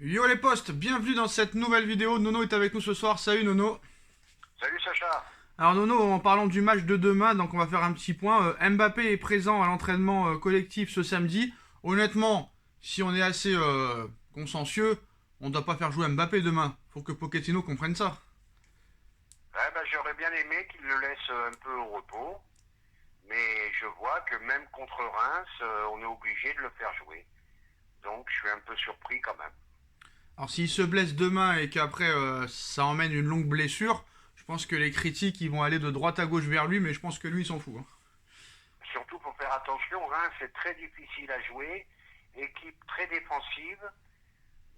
Yo les potes, bienvenue dans cette nouvelle vidéo. Nono est avec nous ce soir. Salut Nono. Salut Sacha. Alors Nono, en parlant du match de demain, donc on va faire un petit point. Mbappé est présent à l'entraînement collectif ce samedi. Honnêtement, si on est assez consciencieux, on ne doit pas faire jouer Mbappé demain. Faut que Pochettino comprenne ça. J'aurais bien aimé qu'il le laisse un peu au repos, mais je vois que même contre Reims, on est obligé de le faire jouer. Donc je suis un peu surpris quand même. Alors s'il se blesse demain et qu'après ça emmène une longue blessure, je pense que les critiques ils vont aller de droite à gauche vers lui, mais je pense que lui il s'en fout, hein. Surtout faut faire attention, Reims c'est très difficile à jouer, équipe très défensive,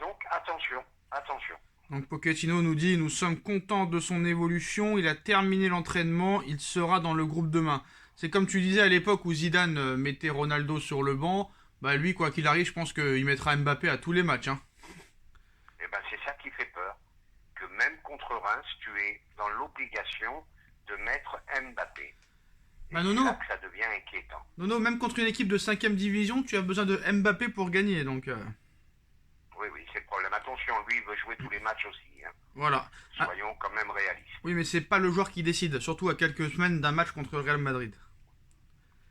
donc attention, attention. Donc Pochettino nous dit: nous sommes contents de son évolution, il a terminé l'entraînement, il sera dans le groupe demain. C'est comme tu disais à l'époque où Zidane mettait Ronaldo sur le banc, bah lui quoi qu'il arrive je pense qu'il mettra Mbappé à tous les matchs, hein. C'est ça qui fait peur, que même contre Reims, tu es dans l'obligation de mettre Mbappé. Et Bah c'est Nono, là que ça devient inquiétant. Nono, même contre une équipe de 5ème division, tu as besoin de Mbappé pour gagner, donc Oui, c'est le problème. Attention, lui, il veut jouer tous les matchs aussi, hein. voilà. Ah, Soyons quand même réalistes. oui mais c'est pas le joueur qui décide, surtout à quelques semaines d'un match contre le Real Madrid.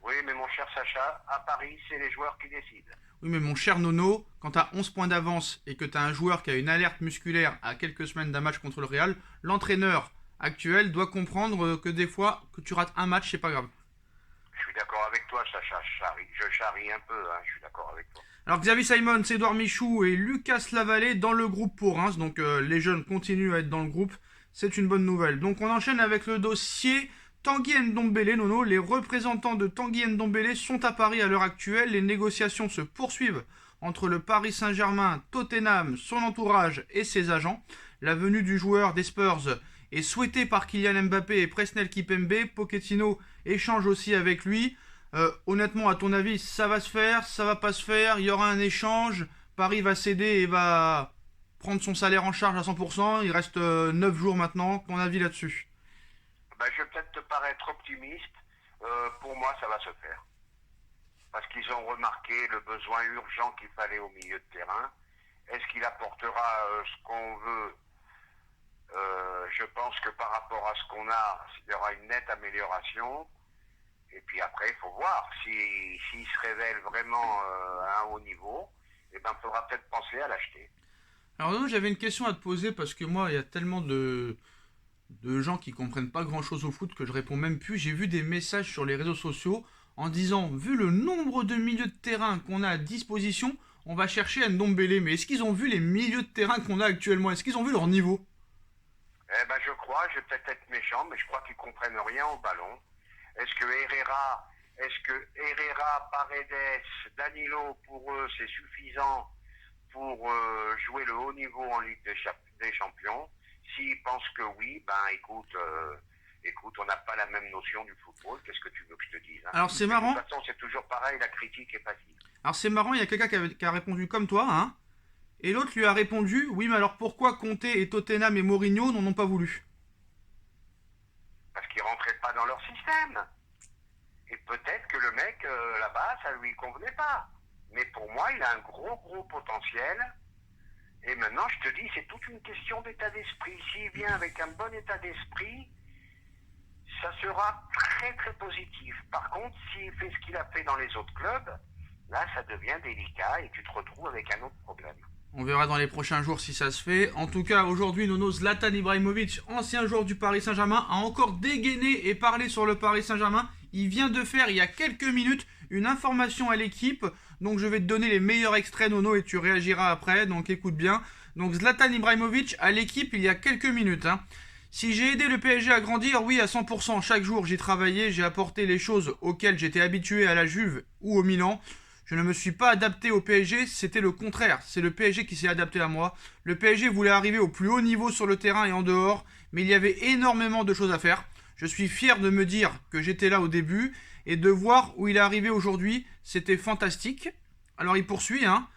Oui, mais mon cher Sacha, à Paris, c'est les joueurs qui décident. Oui mais mon cher Nono, quand t'as 11 points d'avance et que t'as un joueur qui a une alerte musculaire à quelques semaines d'un match contre le Real, l'entraîneur actuel doit comprendre que des fois que tu rates un match c'est pas grave. Je suis d'accord avec toi, Sacha. Je charrie un peu, hein. Je suis d'accord avec toi. Alors Xavier Simons, Edouard Michou et Lucas Lavallée dans le groupe pour Reims, donc les jeunes continuent à être dans le groupe, c'est une bonne nouvelle. Donc on enchaîne avec le dossier Tanguy Ndombele, Nono. Les représentants de Tanguy Ndombele sont à Paris à l'heure actuelle, les négociations se poursuivent entre le Paris Saint-Germain, Tottenham, son entourage et ses agents. La venue du joueur des Spurs est souhaitée par Kylian Mbappé et Presnel Kipembe. Pochettino échange aussi avec lui. Honnêtement, à ton avis, ça va se faire, ça va pas se faire, il y aura un échange, Paris va céder et va prendre son salaire en charge à 100%, il reste 9 jours maintenant, ton avis là-dessus? Je vais peut-être te paraître optimiste. Pour moi, ça va se faire. Parce qu'ils ont remarqué le besoin urgent qu'il fallait au milieu de terrain. Est-ce qu'il apportera ce qu'on veut? Je pense que par rapport à ce qu'on a, il y aura une nette amélioration. Et puis après, il faut voir. S'il se révèle vraiment à un haut niveau, il faudra peut-être penser à l'acheter. Alors non, j'avais une question à te poser parce que moi, il y a tellement de gens qui comprennent pas grand-chose au foot que je réponds même plus. J'ai vu des messages sur les réseaux sociaux en disant, vu le nombre de milieux de terrain qu'on a à disposition, on va chercher Ndombele. Mais est-ce qu'ils ont vu les milieux de terrain qu'on a actuellement? Est-ce qu'ils ont vu leur niveau? Je crois, je vais peut-être être méchant, mais je crois qu'ils comprennent rien au ballon. Est-ce que Herrera, Paredes, Danilo, pour eux, c'est suffisant pour jouer le haut niveau en Ligue des Champions? S'ils pensent que oui, écoute, on n'a pas la même notion du football. Qu'est-ce que tu veux que je te dise, hein? Alors c'est De marrant. toute façon, c'est toujours pareil, la critique est facile. Alors c'est marrant, il y a quelqu'un qui a répondu comme toi, hein. Et l'autre lui a répondu, oui mais alors pourquoi Conte et Tottenham et Mourinho n'en ont pas voulu? Parce qu'ils rentraient pas dans leur système. Et peut-être que le mec, là-bas, ça lui convenait pas. Mais pour moi, il a un gros potentiel. Et maintenant, je te dis, c'est toute une question d'état d'esprit. S'il vient avec un bon état d'esprit, ça sera très positif. Par contre, s'il fait ce qu'il a fait dans les autres clubs, là, ça devient délicat et tu te retrouves avec un autre problème. On verra dans les prochains jours si ça se fait. En tout cas, aujourd'hui, Nono, Zlatan Ibrahimovic, ancien joueur du Paris Saint-Germain, a encore dégainé et parlé sur le Paris Saint-Germain. Il vient de faire, il y a quelques minutes, une information à l'équipe. Donc je vais te donner les meilleurs extraits, Nono, et tu réagiras après. Donc écoute bien. Donc Zlatan Ibrahimovic à l'équipe il y a quelques minutes, hein. Si j'ai aidé le PSG à grandir, oui, à 100%. Chaque jour, j'ai travaillé, j'ai apporté les choses auxquelles j'étais habitué à la Juve ou au Milan. Je ne me suis pas adapté au PSG, c'était le contraire. C'est le PSG qui s'est adapté à moi. Le PSG voulait arriver au plus haut niveau sur le terrain et en dehors, mais il y avait énormément de choses à faire. Je suis fier de me dire que j'étais là au début et de voir où il est arrivé aujourd'hui. C'était fantastique. Alors il poursuit, hein.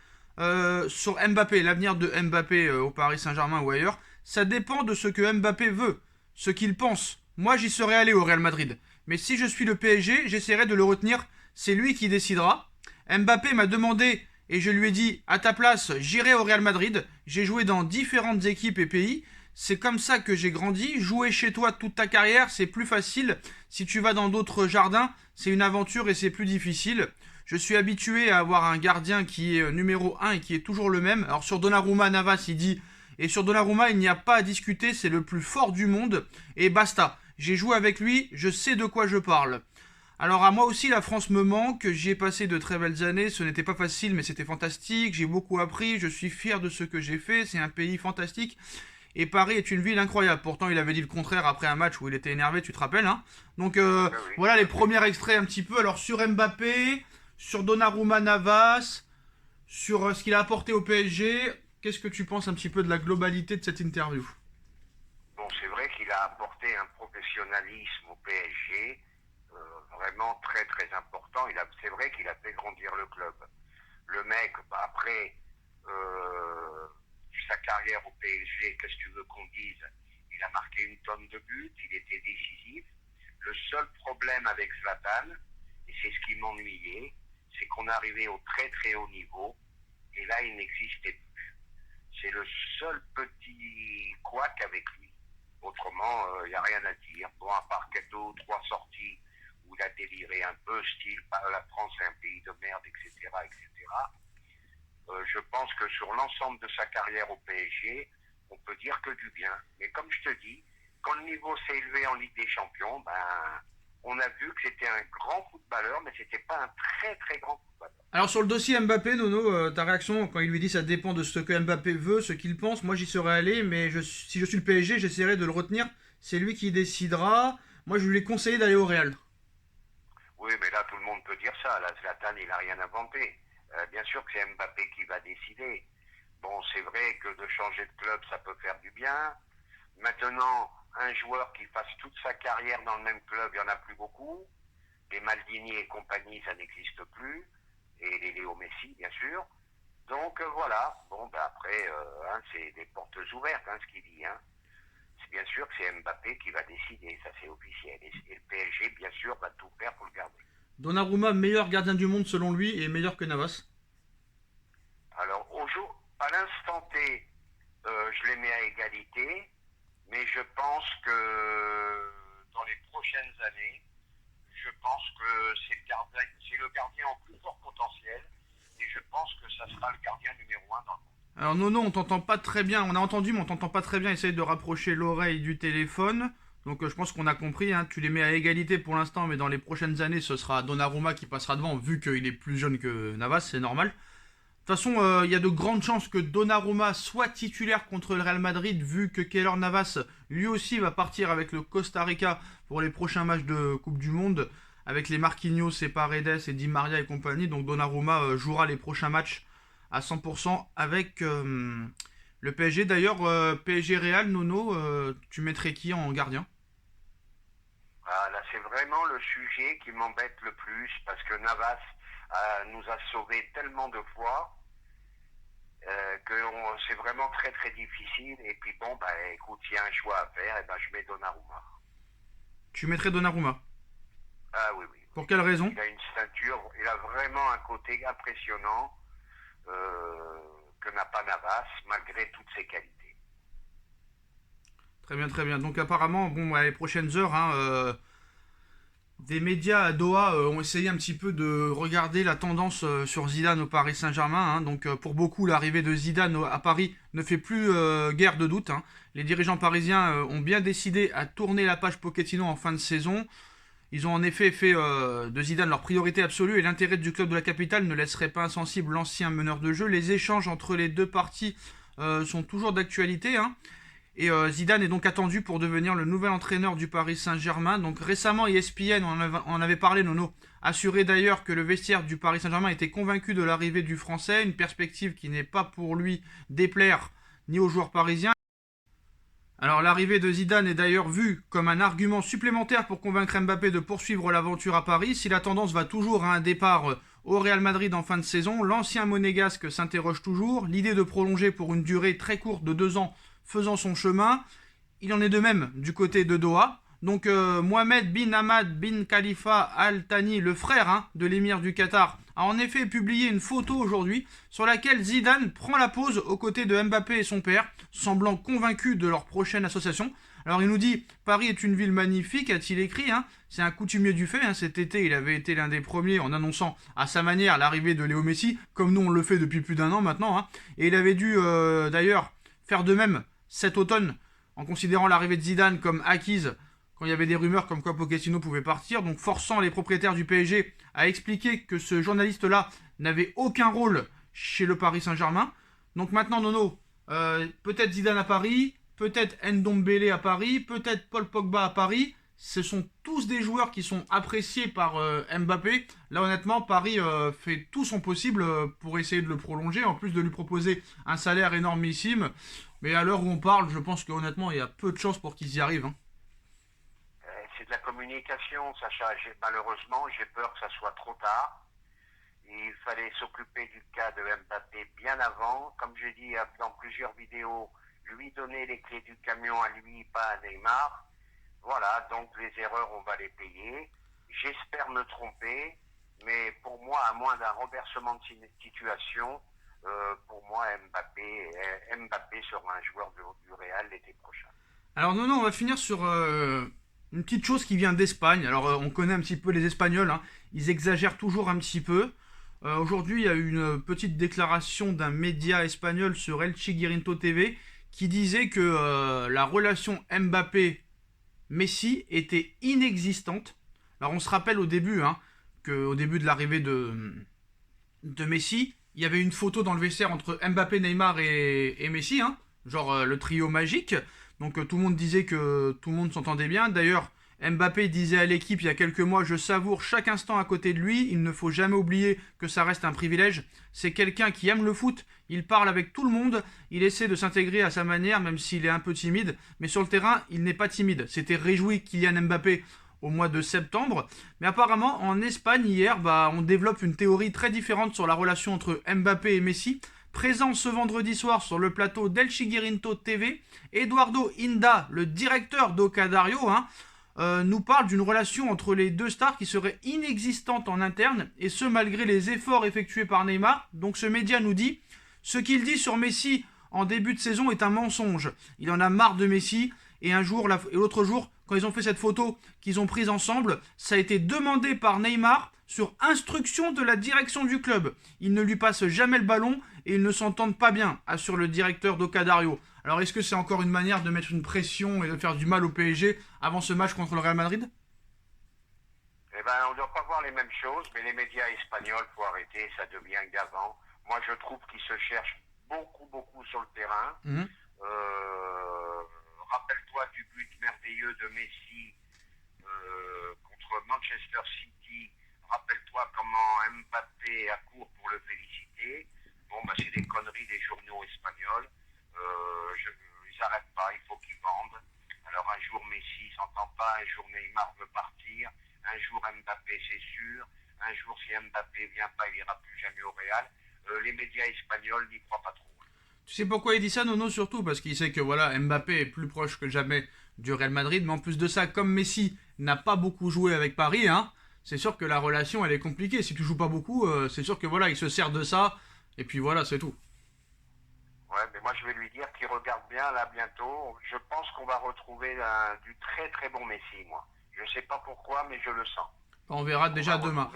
Sur Mbappé, l'avenir de Mbappé au Paris Saint-Germain ou ailleurs, ça dépend de ce que Mbappé veut, ce qu'il pense. Moi, j'y serais allé au Real Madrid. Mais si je suis le PSG, j'essaierai de le retenir. C'est lui qui décidera. Mbappé m'a demandé et je lui ai dit à ta place, j'irai au Real Madrid. J'ai joué dans différentes équipes et pays. C'est comme ça que j'ai grandi. Jouer chez toi toute ta carrière, c'est plus facile. Si tu vas dans d'autres jardins, c'est une aventure et c'est plus difficile. Je suis habitué à avoir un gardien qui est numéro 1 et qui est toujours le même. Alors sur Donnarumma, Navas, il dit... Et sur Donnarumma, il n'y a pas à discuter, c'est le plus fort du monde. Et basta. J'ai joué avec lui, je sais de quoi je parle. Alors à moi aussi, la France me manque. J'y ai passé de très belles années. Ce n'était pas facile, mais c'était fantastique. J'ai beaucoup appris. Je suis fier de ce que j'ai fait. C'est un pays fantastique. Et Paris est une ville incroyable. Pourtant, il avait dit le contraire après un match où il était énervé, tu te rappelles, hein. Donc Oui. voilà les premiers extraits un petit peu. Alors sur Mbappé, sur Donnarumma, Navas, sur ce qu'il a apporté au PSG, qu'est-ce que tu penses un petit peu de la globalité de cette interview? Bon, c'est vrai qu'il a apporté un professionnalisme au PSG vraiment très très important. C'est vrai qu'il a fait grandir le club. Le mec, après sa carrière au PSG, qu'est-ce que tu veux qu'on dise? Il a marqué une tonne de buts, il était décisif. Le seul problème avec Zlatan, et c'est ce qui m'ennuyait, c'est qu'on arrivait au très très haut niveau, et là il n'existait plus. C'est le seul petit couac avec lui. Autrement, il n'y a rien à dire. Bon, à part quelques 2 ou 3 sorties où il a déliré un peu, style la France est un pays de merde, etc., etc. Je pense que sur l'ensemble de sa carrière au PSG, on peut dire que du bien. Mais comme je te dis, quand le niveau s'est élevé en Ligue des Champions, on a vu que c'était un grand footballeur, mais c'était pas un très très grand footballeur. Alors sur le dossier Mbappé, Nono, ta réaction quand il lui dit ça dépend de ce que Mbappé veut, ce qu'il pense, moi j'y serais allé, mais si je suis le PSG, j'essaierai de le retenir. C'est lui qui décidera. Moi je lui ai conseillé d'aller au Real. Oui, mais là tout le monde peut dire ça. Là, Zlatan, il n'a rien inventé. Bien sûr que c'est Mbappé qui va décider. Bon, c'est vrai que de changer de club, ça peut faire du bien. Maintenant, un joueur qui fasse toute sa carrière dans le même club, il n'y en a plus beaucoup. Les Maldini et compagnie, ça n'existe plus. Et les Léo Messi, bien sûr. Donc voilà. Bon, après, c'est des portes ouvertes, ce qu'il dit. C'est bien sûr que c'est Mbappé qui va décider, ça c'est officiel. Et le PSG, bien sûr, va tout faire pour le garder. Donnarumma, meilleur gardien du monde selon lui et meilleur que Navas. Alors, à l'instant T, je les mets à égalité, mais je pense que dans les prochaines années, je pense que c'est le gardien en plus fort potentiel, et je pense que ça sera le gardien numéro 1 dans le monde. Alors Nono, on t'entend pas très bien. On a entendu, mais on t'entend pas très bien. Essaye de rapprocher l'oreille du téléphone. Donc je pense qu'on a compris. Tu les mets à égalité pour l'instant, mais dans les prochaines années, ce sera Donnarumma qui passera devant, vu qu'il est plus jeune que Navas, c'est normal. De toute façon, il y a de grandes chances que Donnarumma soit titulaire contre le Real Madrid, vu que Keylor Navas, lui aussi, va partir avec le Costa Rica pour les prochains matchs de Coupe du Monde, avec les Marquinhos et Paredes et Di Maria et compagnie. Donc Donnarumma jouera les prochains matchs à 100% avec le PSG. D'ailleurs, PSG Real, Nono, tu mettrais qui en gardien? Là, c'est vraiment le sujet qui m'embête le plus, parce que Navas nous a sauvés tellement de fois que c'est vraiment très très difficile. Et puis bon, écoute, il y a un choix à faire, et je mets Donnarumma. Tu mettrais Donnarumma? Ah oui, oui. Pour quelle raison? Il a une ceinture, il a vraiment un côté impressionnant que n'a pas Navas, malgré toutes ses qualités. Très bien, très bien. Donc apparemment, les prochaines heures, des médias à Doha ont essayé un petit peu de regarder la tendance sur Zidane au Paris Saint-Germain. Donc pour beaucoup, l'arrivée de Zidane à Paris ne fait plus guère de doute. Les dirigeants parisiens ont bien décidé à tourner la page Pochettino en fin de saison. Ils ont en effet fait de Zidane leur priorité absolue, et l'intérêt du club de la capitale ne laisserait pas insensible l'ancien meneur de jeu. Les échanges entre les deux parties sont toujours d'actualité. Et Zidane est donc attendu pour devenir le nouvel entraîneur du Paris Saint-Germain. Donc récemment, ESPN, on en avait parlé, Nono, assurait d'ailleurs que le vestiaire du Paris Saint-Germain était convaincu de l'arrivée du Français, une perspective qui n'est pas pour lui déplaire ni aux joueurs parisiens. Alors l'arrivée de Zidane est d'ailleurs vue comme un argument supplémentaire pour convaincre Mbappé de poursuivre l'aventure à Paris. Si la tendance va toujours à un départ au Real Madrid en fin de saison, l'ancien monégasque s'interroge toujours. L'idée de prolonger pour une durée très courte de 2 ans faisant son chemin, il en est de même du côté de Doha. Donc Mohamed bin Hamad bin Khalifa Al Thani, le frère de l'émir du Qatar, a en effet publié une photo aujourd'hui sur laquelle Zidane prend la pose aux côtés de Mbappé et son père, semblant convaincu de leur prochaine association. Alors il nous dit « Paris est une ville magnifique », a-t-il écrit, hein. C'est un coutumier du fait, hein. Cet été il avait été l'un des premiers en annonçant à sa manière l'arrivée de Léo Messi, comme nous on le fait depuis plus d'un an maintenant, hein. Et il avait dû d'ailleurs faire de même cet automne, en considérant l'arrivée de Zidane comme acquise, quand il y avait des rumeurs comme quoi Pochettino pouvait partir, donc forçant les propriétaires du PSG à expliquer que ce journaliste-là n'avait aucun rôle chez le Paris Saint-Germain. Donc maintenant Nono, peut-être Zidane à Paris, peut-être Ndombele à Paris, peut-être Paul Pogba à Paris. Ce sont tous des joueurs qui sont appréciés par Mbappé. Là honnêtement, Paris fait tout son possible pour essayer de le prolonger, en plus de lui proposer un salaire énormissime. Mais à l'heure où on parle, je pense qu'honnêtement, il y a peu de chances pour qu'ils y arrivent, hein. C'est de la communication, Sacha. Malheureusement, j'ai peur que ça soit trop tard. Il fallait s'occuper du cas de Mbappé bien avant. Comme j'ai dit dans plusieurs vidéos, lui donner les clés du camion à lui, pas à Neymar. Voilà, donc les erreurs, on va les payer. J'espère me tromper, mais pour moi, à moins d'un renversement de situation, pour moi, Mbappé sera un joueur du Real l'été prochain. Alors non, on va finir sur une petite chose qui vient d'Espagne. Alors on connaît un petit peu les Espagnols, hein. Ils exagèrent toujours un petit peu. Aujourd'hui, il y a eu une petite déclaration d'un média espagnol sur El Chiguirinto TV qui disait que la relation Mbappé-Messi était inexistante. Alors on se rappelle au début, hein, qu'au début de l'arrivée de Messi, il y avait une photo dans le vestiaire entre Mbappé, Neymar et Messi, hein, genre le trio magique. Donc tout le monde disait que tout le monde s'entendait bien. D'ailleurs, Mbappé disait à l'équipe il y a quelques mois « Je savoure chaque instant à côté de lui, il ne faut jamais oublier que ça reste un privilège. C'est quelqu'un qui aime le foot, il parle avec tout le monde, il essaie de s'intégrer à sa manière même s'il est un peu timide. Mais sur le terrain, il n'est pas timide. » C'était réjoui Kylian Mbappé au mois de septembre. Mais apparemment, en Espagne, hier, on développe une théorie très différente sur la relation entre Mbappé et Messi. Présent ce vendredi soir sur le plateau d'El Chiguirinto TV, Eduardo Inda, le directeur d'Oca Dario, nous parle d'une relation entre les deux stars qui serait inexistante en interne, et ce malgré les efforts effectués par Neymar. Donc ce média nous dit « Ce qu'il dit sur Messi en début de saison est un mensonge. Il en a marre de Messi, et l'autre jour, quand ils ont fait cette photo qu'ils ont prise ensemble, ça a été demandé par Neymar sur instruction de la direction du club. Il ne lui passe jamais le ballon et ils ne s'entendent pas bien, assure le directeur d'Oca Dario. » Alors est-ce que c'est encore une manière de mettre une pression et de faire du mal au PSG avant ce match contre le Real Madrid? Eh ben, on ne doit pas voir les mêmes choses, mais les médias espagnols, faut arrêter, ça devient gavant. Moi, je trouve qu'ils se cherchent beaucoup sur le terrain. Rappelle-toi du but merveilleux de Messi contre Manchester City. Rappelle-toi comment Mbappé accourt pour le féliciter. Bon, c'est des conneries des journaux espagnols. Ils n'arrêtent pas, il faut qu'ils vendent. Alors un jour Messi s'entend pas, un jour Neymar veut partir, un jour Mbappé c'est sûr, un jour si Mbappé vient pas, il ira plus jamais au Real. Les médias espagnols n'y croient pas trop. Tu sais pourquoi il dit ça, Nono? Surtout parce qu'il sait que voilà, Mbappé est plus proche que jamais du Real Madrid, mais en plus de ça, comme Messi n'a pas beaucoup joué avec Paris, hein, c'est sûr que la relation elle est compliquée. Si tu joues pas beaucoup, c'est sûr que voilà, il se sert de ça, et puis voilà, c'est tout. Ouais, mais moi je vais lui dire qu'il regarde bien là bientôt. Je pense qu'on va retrouver du très bon Messi, moi. Je sais pas pourquoi, mais je le sens. On verra déjà demain.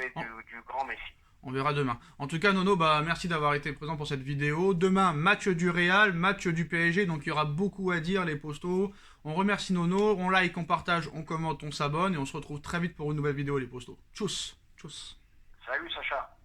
Du grand Messi. On verra demain. En tout cas, Nono, merci d'avoir été présent pour cette vidéo. Demain, match du Real, match du PSG, donc il y aura beaucoup à dire, les postos. On remercie Nono, on like, on partage, on commente, on s'abonne, et on se retrouve très vite pour une nouvelle vidéo, les postos. Tchuss. Salut Sacha.